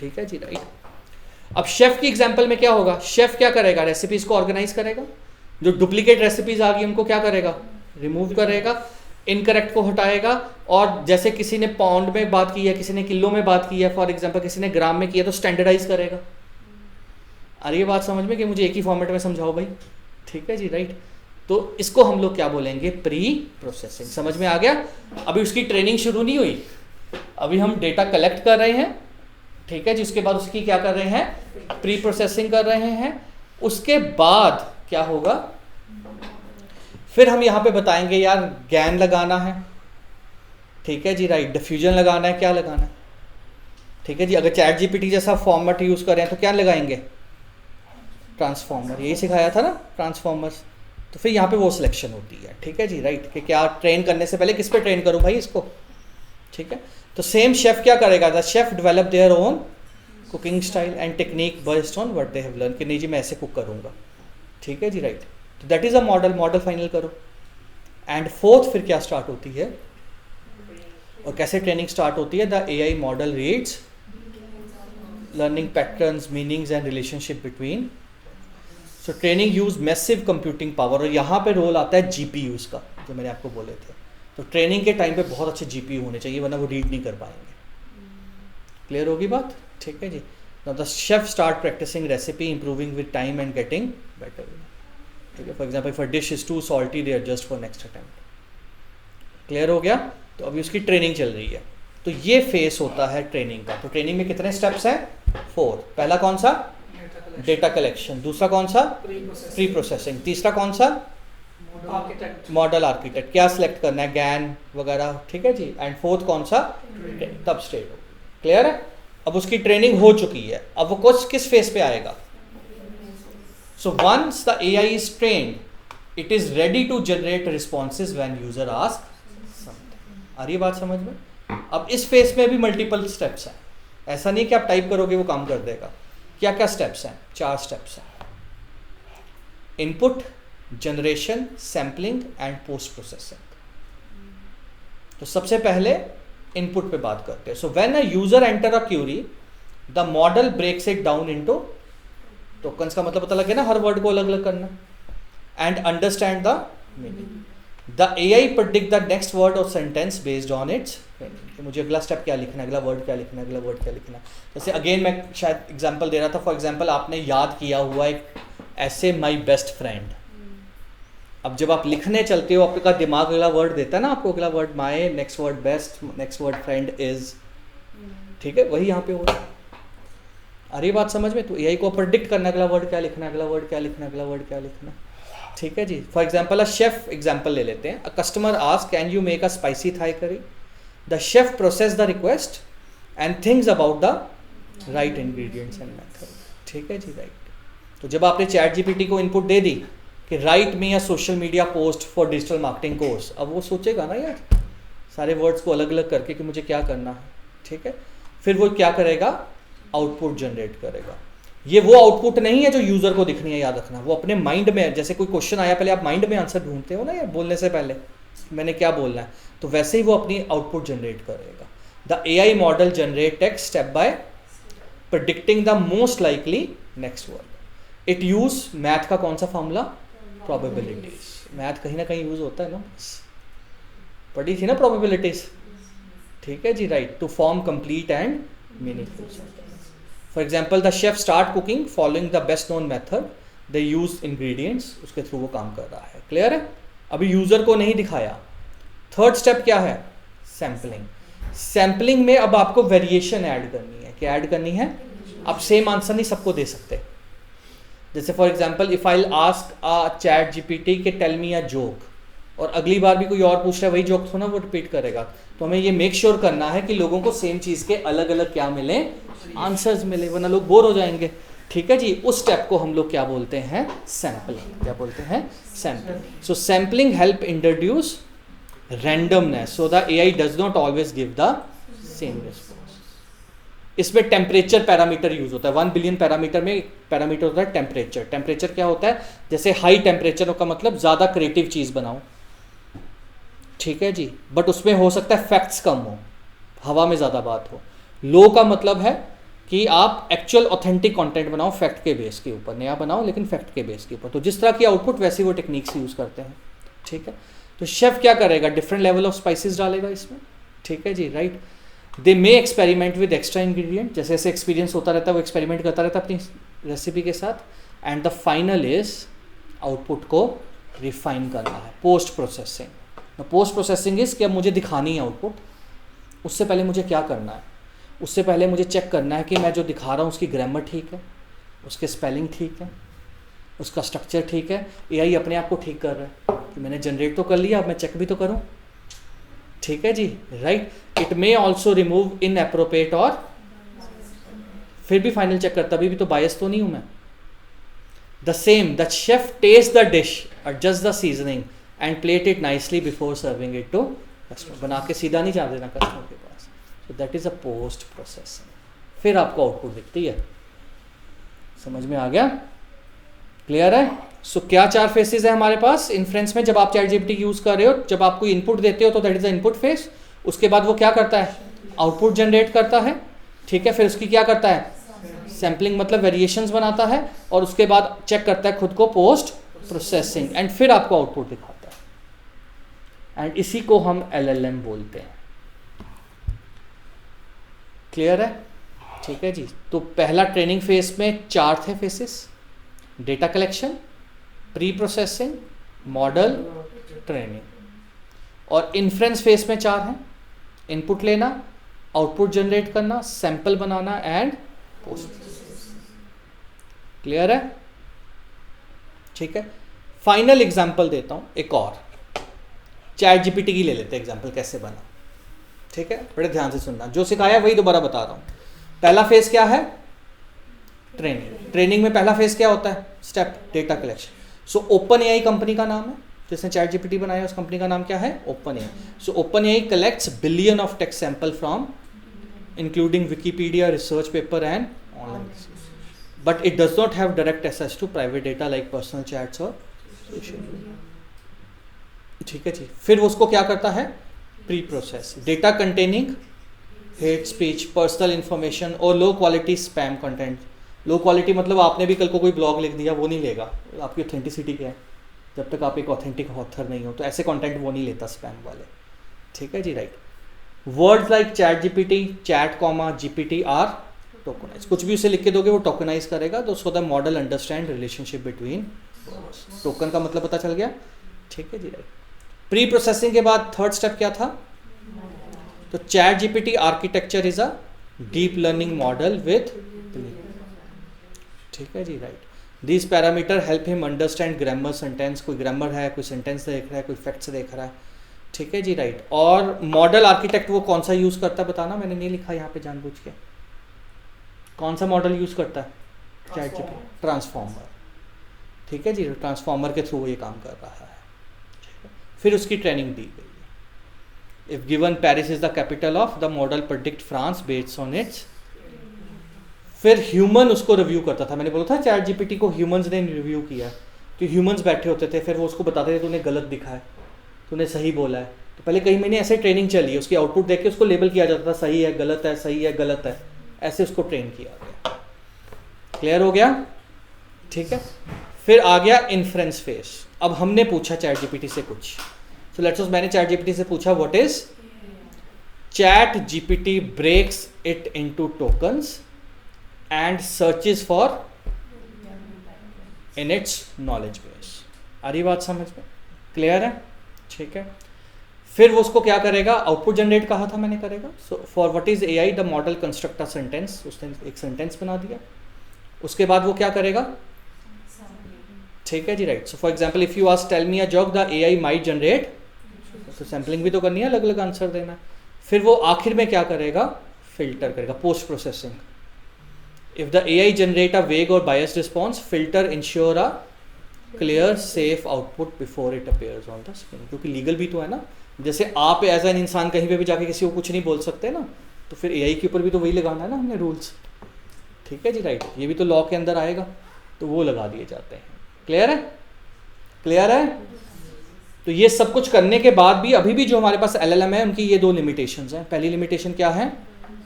ठीक है जी, राइट। अब शेफ की एग्जाम्पल में क्या होगा? शेफ क्या करेगा? रेसिपीज को ऑर्गेनाइज करेगा, जो डुप्लीकेट रेसिपीज आ गई उनको क्या करेगा? रिमूव करेगा, इनकरेक्ट को हटाएगा, और जैसे किसी ने पाउंड में बात की है, किसी ने किलो में बात की है, फॉर एग्जाम्पल किसी ने ग्राम में किया, तो स्टैंडर्डाइज करेगा। अरे ये बात समझ में कि मुझे एक ही फॉर्मेट में समझाओ भाई, ठीक है जी, राइट। तो इसको हम लोग क्या बोलेंगे? Pre processing. समझ में आ गया? अभी उसकी ट्रेनिंग शुरू नहीं हुई, अभी हम डेटा कलेक्ट कर रहे हैं, ठीक है जी। उसके बाद उसकी क्या कर रहे हैं? प्री प्रोसेसिंग कर रहे हैं। उसके बाद क्या होगा? फिर हम यहाँ पे बताएंगे यार गैन लगाना है, ठीक है जी, राइट, डिफ्यूजन लगाना है, क्या लगाना है, ठीक है जी। अगर चैट जीपीटी जैसा फॉर्मेट यूज करें तो क्या लगाएंगे? ट्रांसफॉर्मर, यही सिखाया था ना, ट्रांसफॉर्मर्स। तो फिर यहाँ पे वो सिलेक्शन होती है, ठीक है जी, राइट, कि क्या ट्रेन करने से पहले किस पे ट्रेन करूँ भाई इसको, ठीक है। तो सेम शेफ क्या करेगा? The chef develop their own cooking style and technique based on what they have learn, कि नहीं जी मैं ऐसे कुक करूँगा, ठीक है जी, राइट। तो that is a model, model final करो। एंड फोर्थ फिर क्या स्टार्ट होती है और कैसे ट्रेनिंग स्टार्ट होती है? The AI model reads learning patterns, meanings and relationship between. So training use massive computing power, और यहाँ पे रोल आता है जीपीयूज का, जो मैंने आपको बोले थे। तो ट्रेनिंग के टाइम पे बहुत अच्छे जीपीयू होने चाहिए, वरना वो रीड नहीं कर पाएंगे। क्लियर होगी बात? ठीक है जी। Now the chef start practicing recipe, improving with time and getting better, ठीक है। For example if a dish is too salty, they adjust for next attempt. Clear हो गया? तो अभी उसकी ट्रेनिंग चल रही है। तो ये फेस होता है ट्रेनिंग का। तो ट्रेनिंग में कितने स्टेप्स हैं? 4। पहला कौन सा? Data collection. दूसरा कौन सा? Pre processing. तीसरा कौन सा? Model architect. क्या सिलेक्ट करना है? गैन वगैरह, ठीक है जी। एंड फोर्थ कौन सा? तब स्टेट। क्लियर है? अब उसकी ट्रेनिंग हो चुकी है, अब वो कुछ किस फेस पे आएगा? So once the AI is trained, it is ready to generate responses when user ask something. आ रही है बात समझ में? अब इस फेस में भी मल्टीपल स्टेप्स हैं, ऐसा नहीं कि आप टाइप करोगे वो काम कर देगा। क्या क्या स्टेप्स हैं? 4 स्टेप्स हैं। Input, generation, sampling and post processing. तो सबसे पहले इनपुट पे बात करते हैं। So when a user enter a query, the model breaks it down into tokens. का मतलब पता लगे ना, हर वर्ड को अलग अलग करना। And understand the meaning. The AI predict the next word और sentence based on its meaning. मुझे अगला स्टेप क्या लिखना है, अगला वर्ड क्या लिखना है, अगला वर्ड क्या लिखना है। जैसे अगेन मैं शायद एग्जांपल दे रहा था। फॉर एग्जांपल आपने याद किया हुआ एक ऐसे माई बेस्ट फ्रेंड। अब जब आप लिखने चलते हो, आपका दिमाग अगला वर्ड देता है ना आपको, अगला word my, next word best, next word friend is, ठीक है, वही यहाँ पे हो रहा है। अरे बात समझ में? तो AI को प्रेडिक्ट करना, अगला वर्ड क्या लिखना है, अगला वर्ड क्या लिखना है, अगला वर्ड क्या लिखना है, ठीक है जी। For example a chef example ले लेते हैं। A customer ask can you make a spicy Thai curry. The chef process the request and thinks about the right ingredients and method, ठीक है जी, राइट। तो जब आपने चैट GPT को इनपुट दे दी कि write me a social media post for digital marketing course, अब वो सोचेगा ना यार सारे वर्ड्स को अलग अलग करके कि मुझे क्या करना है, ठीक है। फिर वो क्या करेगा? आउटपुट जनरेट करेगा। ये वो आउटपुट नहीं है जो यूजर को दिखनी है, याद रखना। वो अपने माइंड में, जैसे कोई क्वेश्चन आया पहले आप माइंड में आंसर ढूंढते हो ना यार, बोलने से पहले मैंने क्या बोलना है, तो वैसे ही वो अपनी आउटपुट जनरेट करेगा। The AI model generate text step by predicting the most likely next word. It use math का कौन सा फॉर्मूला? प्रोबेबिलिटीज। मैथ कहीं ना कहीं यूज होता है ना, पढ़ी थी ना प्रोबेबिलिटीज, ठीक है जी, right. To form complete and meaningful sentence. For example the chef start cooking following the best known method, they use ingredients, उसके थ्रू वो काम कर रहा है। क्लियर है? अभी यूजर को नहीं दिखाया। थर्ड स्टेप क्या है? सैम्पलिंग। सैम्पलिंग में अब आपको वेरिएशन ऐड करनी है। क्या ऐड करनी है? आप सेम आंसर नहीं सबको दे सकते। जैसे for example if I ask a chat GPT के टेल मी अ जोक, और अगली बार भी कोई और पूछ रहा है वही जोक, तो ना वो रिपीट करेगा। तो हमें ये मेक श्योर करना है कि लोगों को सेम चीज़ के अलग अलग क्या मिले, आंसर्स मिले, वरना लोग बोर हो जाएंगे, ठीक है जी। उस स्टेप को हम लोग क्या बोलते हैं? सैम्पलिंग। क्या बोलते हैं? Sampling. So sampling help introduce randomness, so the AI does not always give the same response. इसमें टेम्परेचर पैरामीटर यूज होता है। 1 बिलियन पैरामीटर में पैरामीटर होता है टेम्परेचर। टेम्परेचर क्या होता है? जैसे हाई टेम्परेचर का मतलब ज़्यादा क्रिएटिव चीज़ बनाओ, ठीक है जी, बट उसमें हो सकता है फैक्ट्स कम हो, हवा में ज़्यादा बात हो। लो का मतलब है कि आप एक्चुअल ऑथेंटिक कंटेंट बनाओ, फैक्ट के बेस के ऊपर, नया बनाओ लेकिन फैक्ट के बेस के ऊपर। तो जिस तरह की आउटपुट वैसे वो टेक्निक्स यूज़ करते हैं, ठीक है। तो शेफ क्या करेगा? डिफरेंट लेवल ऑफ स्पाइसेस डालेगा इसमें, ठीक है जी, right. They may experiment with extra ingredient, जैसे जैसे एक्सपीरियंस होता रहता है वो एक्सपेरिमेंट करता रहता है अपनी रेसिपी के साथ। And the final is output को रिफाइन करना है, post processing. Post processing is कि अब मुझे दिखानी है आउटपुट, उससे पहले मुझे क्या करना है? उससे पहले मुझे चेक करना है कि मैं जो दिखा रहा हूँ उसकी ग्रामर ठीक है, उसके स्पेलिंग ठीक है, उसका स्ट्रक्चर ठीक है। AI अपने आप को ठीक कर रहा है कि मैंने जनरेट तो कर लिया, अब मैं चेक भी तो करूँ, ठीक है जी, right. It may also remove inappropriate, और फिर भी फाइनल चेक करता, अभी भी तो बायस तो नहीं हूँ मैं। The same, the chef taste the dish, adjust the seasoning and plate it nicely before serving it to customer. बना के सीधा नहीं जा देना कस्टमर के पास। So that is a post processing. फिर आपको आउटपुट दिखती है। समझ में आ गया? क्लियर है? सो क्या 4 फेसेस है हमारे पास इन्फ्रेंस में? जब आप चैट GPT यूज कर रहे हो, जब आप कोई इनपुट देते हो तो that is the input face. उसके बाद वो क्या करता है? आउटपुट जनरेट करता है, ठीक है। फिर उसकी क्या करता है? सैम्पलिंग, मतलब वेरिएशंस बनाता है, और उसके बाद चेक करता है खुद को, पोस्ट प्रोसेसिंग, एंड फिर आपको आउटपुट दिखाता है। एंड इसी को हम LLM बोलते हैं। क्लियर है? ठीक है जी। तो पहला ट्रेनिंग फेस में 4 थे faces: data collection, pre processing, model, training. और इन्फ्रेंस फेस में 4 हैं: इनपुट लेना, आउटपुट जनरेट करना, sample banana and post. Clear है? ठीक है, फाइनल एग्जांपल देता हूं एक और, चैट जीपीटी की ले लेते हैं एग्जांपल कैसे बना। ठीक है, बड़े ध्यान से सुनना, जो सिखाया वही दोबारा बता रहा हूं। पहला फेज क्या है? ट्रेनिंग। ट्रेनिंग में पहला फेज क्या होता है? Step data collection. So open AI company का नाम है, जिसने चैट जीपीटी बनाया उस कंपनी का नाम क्या है? OpenAI. So OpenAI collects billion of text sample from including Wikipedia, research paper and online, but it does not have direct access to private data like personal chats और social media. ठीक है जी। फिर वो उसको क्या करता है? Pre process data containing hate speech, personal information और low quality spam content. Low quality मतलब आपने भी कल को कोई ब्लॉग लिख दिया, वो नहीं लेगा, आपकी ऑथेंटिसिटी क्या है जब तक आप एक ऑथेंटिक ऑथर नहीं हो, तो ऐसे कंटेंट वो नहीं लेता स्पैम वाले। ठीक है जी, right. Words like ChatGPT, chat comma GPT are tokenize. कुछ भी उसे लिख के दोगे वो टोकनाइज करेगा, तो so the model understand relationship between. Token का मतलब पता चल गया? ठीक है जी, राइट। प्री प्रोसेसिंग के बाद थर्ड स्टेप क्या था? तो ChatGPT architecture is a deep learning model with, ठीक है जी, right. This parameter help him understand grammar, sentence, कोई ग्रामर है, कोई सेंटेंस देख रहा है, कोई फैक्ट्स देख रहा है। ठीक है जी, राइट। और मॉडल आर्किटेक्ट वो कौन सा यूज करता है बताना, मैंने नहीं लिखा यहाँ पे जानबूझ के। कौन सा मॉडल यूज करता है चैट जीपीटी? ट्रांसफॉर्मर। ठीक है जी, ट्रांसफॉर्मर के थ्रू वो ये काम कर रहा है। फिर उसकी ट्रेनिंग दी गई है। If given Paris is the capital of the model predict France based on it's. फिर ह्यूमन उसको रिव्यू करता था। मैंने बोला था चैट जीपीटी को ह्यूमंस ने रिव्यू किया, तो ह्यूमंस बैठे होते थे, फिर वो उसको बताते थे तूने गलत दिखा है, तूने सही बोला है। तो पहले कई महीने ऐसे ट्रेनिंग चली है, उसकी आउटपुट देख के उसको लेबल किया जाता था, सही है, गलत है, सही है, गलत है, ऐसे उसको ट्रेन किया गया। क्लियर हो गया? ठीक है। फिर आ गया इन्फ्रेंस फेज। अब हमने पूछा चैट जीपीटी से कुछ, सो लेट्स सपोज मैंने चैट जीपीटी से पूछा what is, ChatGPT breaks it into tokens and searches for in its knowledge base. आ रही बात समझ में? क्लियर है? ठीक है। फिर वो उसको क्या करेगा? आउटपुट जनरेट कहा था मैंने करेगा। So for what is AI the model construct a sentence, उसने एक सेंटेंस बना दिया। उसके बाद वो क्या करेगा? ठीक है जी, right. So for example if you ask tell me a joke the AI might generate, तो सैम्पलिंग भी तो करनी है, अलग अलग आंसर देना है। फिर वो आखिर में क्या करेगा? फिल्टर करेगा, post processing. If the AI generate a वेग और biased response, filter ensure a clear safe output before it appears on the screen. क्योंकि लीगल भी तो है ना, जैसे आप एज एन इंसान कहीं पे भी जाके किसी को कुछ नहीं बोल सकते ना, तो फिर एआई के ऊपर भी तो वही लगाना है ना हमने रूल्स। ठीक है जी, राइट। ये भी तो लॉ के अंदर आएगा, तो वो लगा दिए जाते हैं। क्लियर है? क्लियर है? तो ये सब कुछ करने के बाद भी अभी भी जो हमारे पास एलएलएम है उनकी ये दो लिमिटेशंस हैं। पहली लिमिटेशन क्या है?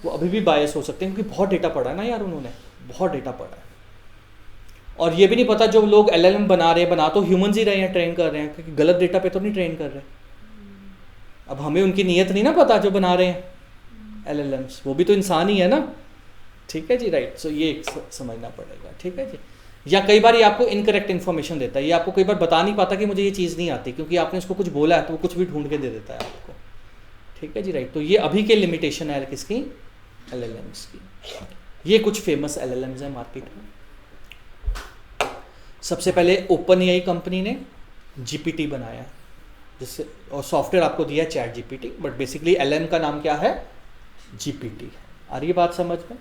वो अभी भी बायस हो सकते हैं, क्योंकि बहुत डेटा पढ़ा है ना यार, उन्होंने बहुत डेटा पढ़ा है। और ये भी नहीं पता जो लोग एलएलएम बना रहे हैं, बना तो ह्यूमंस ही रहे हैं, ट्रेन कर रहे हैं, क्योंकि गलत डेटा पे तो नहीं ट्रेन कर रहे। अब हमें उनकी नीयत नहीं ना पता जो बना रहे हैं एलएलएम्स, वो भी तो इंसान ही है ना। ठीक है जी, राइट। सो ये समझना पड़ेगा। ठीक है जी। या कई बार ये आपको इनकरेक्ट इन्फॉर्मेशन देता है, ये आपको कई बार बता नहीं पाता कि मुझे ये चीज़ नहीं आती, क्योंकि आपने उसको कुछ बोला है तो वो कुछ भी ढूंढ के दे देता है आपको। ठीक है जी, राइट। तो ये अभी के लिमिटेशन है किसकी? एलएलएम्स की। ये कुछ फेमस एलएलएम्स हैं मार्केट में। सबसे पहले ओपन एआई कंपनी ने जीपीटी बनाया, जिससे और सॉफ्टवेयर आपको दिया chat GPT, but basically LLM का नाम क्या है? जीपीटी है। आ रही है बात समझ में?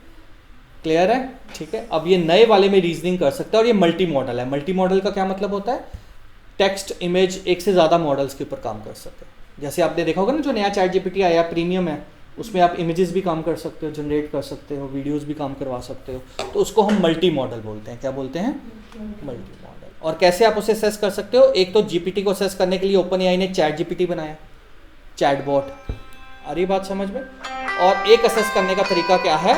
क्लियर है? ठीक है। अब ये नए वाले में रीजनिंग कर सकता है, और ये मल्टी मॉडल है। मल्टी मॉडल का क्या मतलब होता है? टेक्स्ट, इमेज, एक से ज़्यादा मॉडल्स के ऊपर काम कर सकते हैं। जैसे आपने देखा होगा ना, जो नया चैट जीपीटी आया प्रीमियम है, उसमें आप इमेजेस भी काम कर सकते हो, जनरेट कर सकते हो, वीडियोस भी काम करवा सकते हो, तो उसको हम मल्टी मॉडल बोलते हैं। क्या बोलते हैं? Multi modal. और कैसे आप उसे असेस कर सकते हो? एक तो जीपीटी को असेस करने के लिए ओपन एआई ने चैट जीपीटी बनाया, चैटबॉट। आ रही बात समझ में? और एक असेस करने का तरीका क्या है?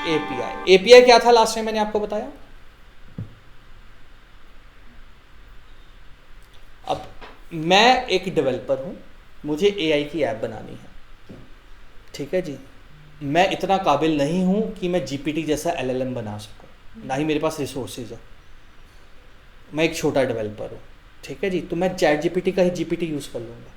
एपीआई। एपीआई क्या था लास्ट टाइम मैंने आपको बताया? अब मैं एक डेवलपर हूं, मुझे एआई की ऐप बनानी है। ठीक है जी। मैं इतना काबिल नहीं हूं कि मैं जीपीटी जैसा एलएलएम बना सकूं, ना ही मेरे पास रिसोर्सेज है। मैं एक छोटा डेवलपर हूं। ठीक है जी। तो मैं चैट जीपीटी का ही जीपीटी यूज कर लूंगा।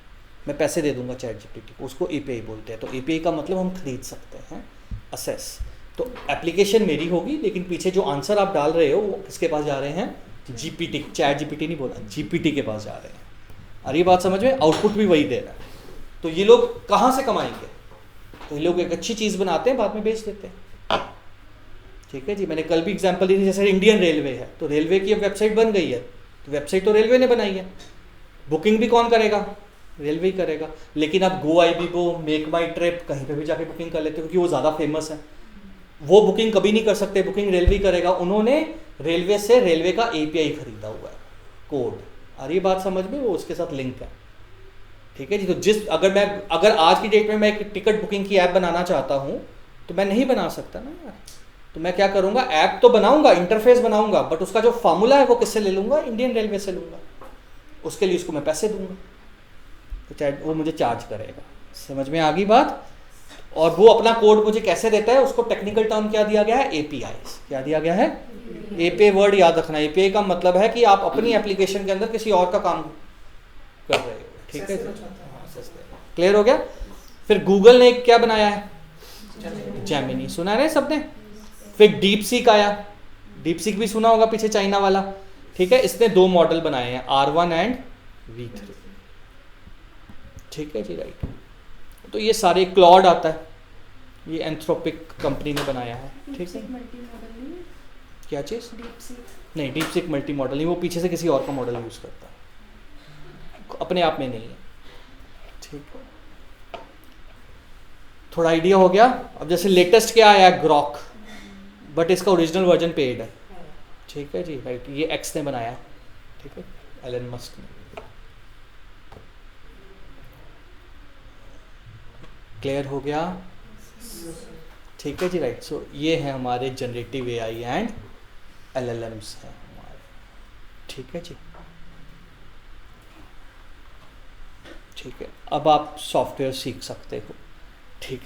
मैं पैसे दे दूंगा चैट जीपीटी को, उसको एपीआई बोलते हैं। तो एपीआई का मतलब हम खरीद सकते हैं, असेस। तो एप्लीकेशन मेरी होगी, लेकिन पीछे जो आंसर आप डाल रहे हो वो किसके पास जा रहे हैं? जीपीटी, चैट जीपीटी नहीं बोला, जीपीटी के पास जा रहे हैं। अरे ये बात समझ में? आउटपुट भी वही दे रहा है। तो ये लोग कहाँ से कमाएंगे? तो ये लोग एक अच्छी चीज़ बनाते हैं, बाद में बेच देते हैं। ठीक है जी, मैंने कल भी एग्जांपल दी थी, जैसे इंडियन रेलवे है, तो रेलवे की अब वेबसाइट बन गई है, तो वेबसाइट तो रेलवे ने बनाई है, बुकिंग भी कौन करेगा? रेलवे ही करेगा। लेकिन आप गो आईबीबो, मेक माई ट्रिप, कहीं पे भी जाके बुकिंग कर लेते हो, क्योंकि वो ज़्यादा फेमस है। वो बुकिंग कभी नहीं कर सकते, बुकिंग रेलवे करेगा। उन्होंने रेलवे से रेलवे का एपीआई खरीदा हुआ है, कोड। और ये बात समझ में, वो उसके साथ लिंक है। ठीक है जी। तो अगर आज की डेट में मैं एक टिकट बुकिंग की ऐप बनाना चाहता हूँ, तो मैं नहीं बना सकता ना यार। तो मैं क्या करूँगा, ऐप तो बनाऊंगा, इंटरफेस बनाऊंगा, बट उसका जो फार्मूला है वो किससे ले लूँगा? इंडियन रेलवे से लूँगा। उसके लिए उसको मैं पैसे दूंगा, तो चाहे वो मुझे चार्ज करेगा। समझ में आ गई बात? और वो अपना कोड मुझे कैसे देता है, उसको टेक्निकल टर्म क्या दिया गया है? एपीआई। क्या दिया गया है? एपीआई। वर्ड याद रखना, एपीआई का मतलब है कि आप अपनी एप्लीकेशन के अंदर किसी और का काम कर रहे हो। ठीक है, क्लियर हो गया? फिर गूगल ने क्या बनाया है? जेमिनी। सुना है सबने? फिर डीप सीक आया, डीप सीक भी सुना होगा, पीछे चाइना वाला। ठीक है, इसने 2 मॉडल बनाए हैं, R1 एंड V3। ठीक है जी, राइट। तो ये सारे, क्लॉड आता है, ये एंथ्रोपिक कंपनी ने बनाया है। ठीक है, क्या चीज़? नहीं, डीप सीक मल्टी मॉडल नहीं, वो पीछे से किसी और का मॉडल यूज़ करता है, अपने आप में नहीं है। ठीक है, थोड़ा आइडिया हो गया? अब जैसे लेटेस्ट क्या आया है, ग्रॉक, बट इसका ओरिजिनल वर्जन पेड है। ठीक है जी, राइट। ये एक्स ने बनाया, ठीक है, एलन मस्क ने। क्लियर हो गया? ठीक है जी, राइट। सो ये है हमारे जनरेटिव एआई एंड एलएलएम्स हैं हमारे। ठीक है जी, ठीक है। अब आप सॉफ्टवेयर सीख सकते हो। ठीक है।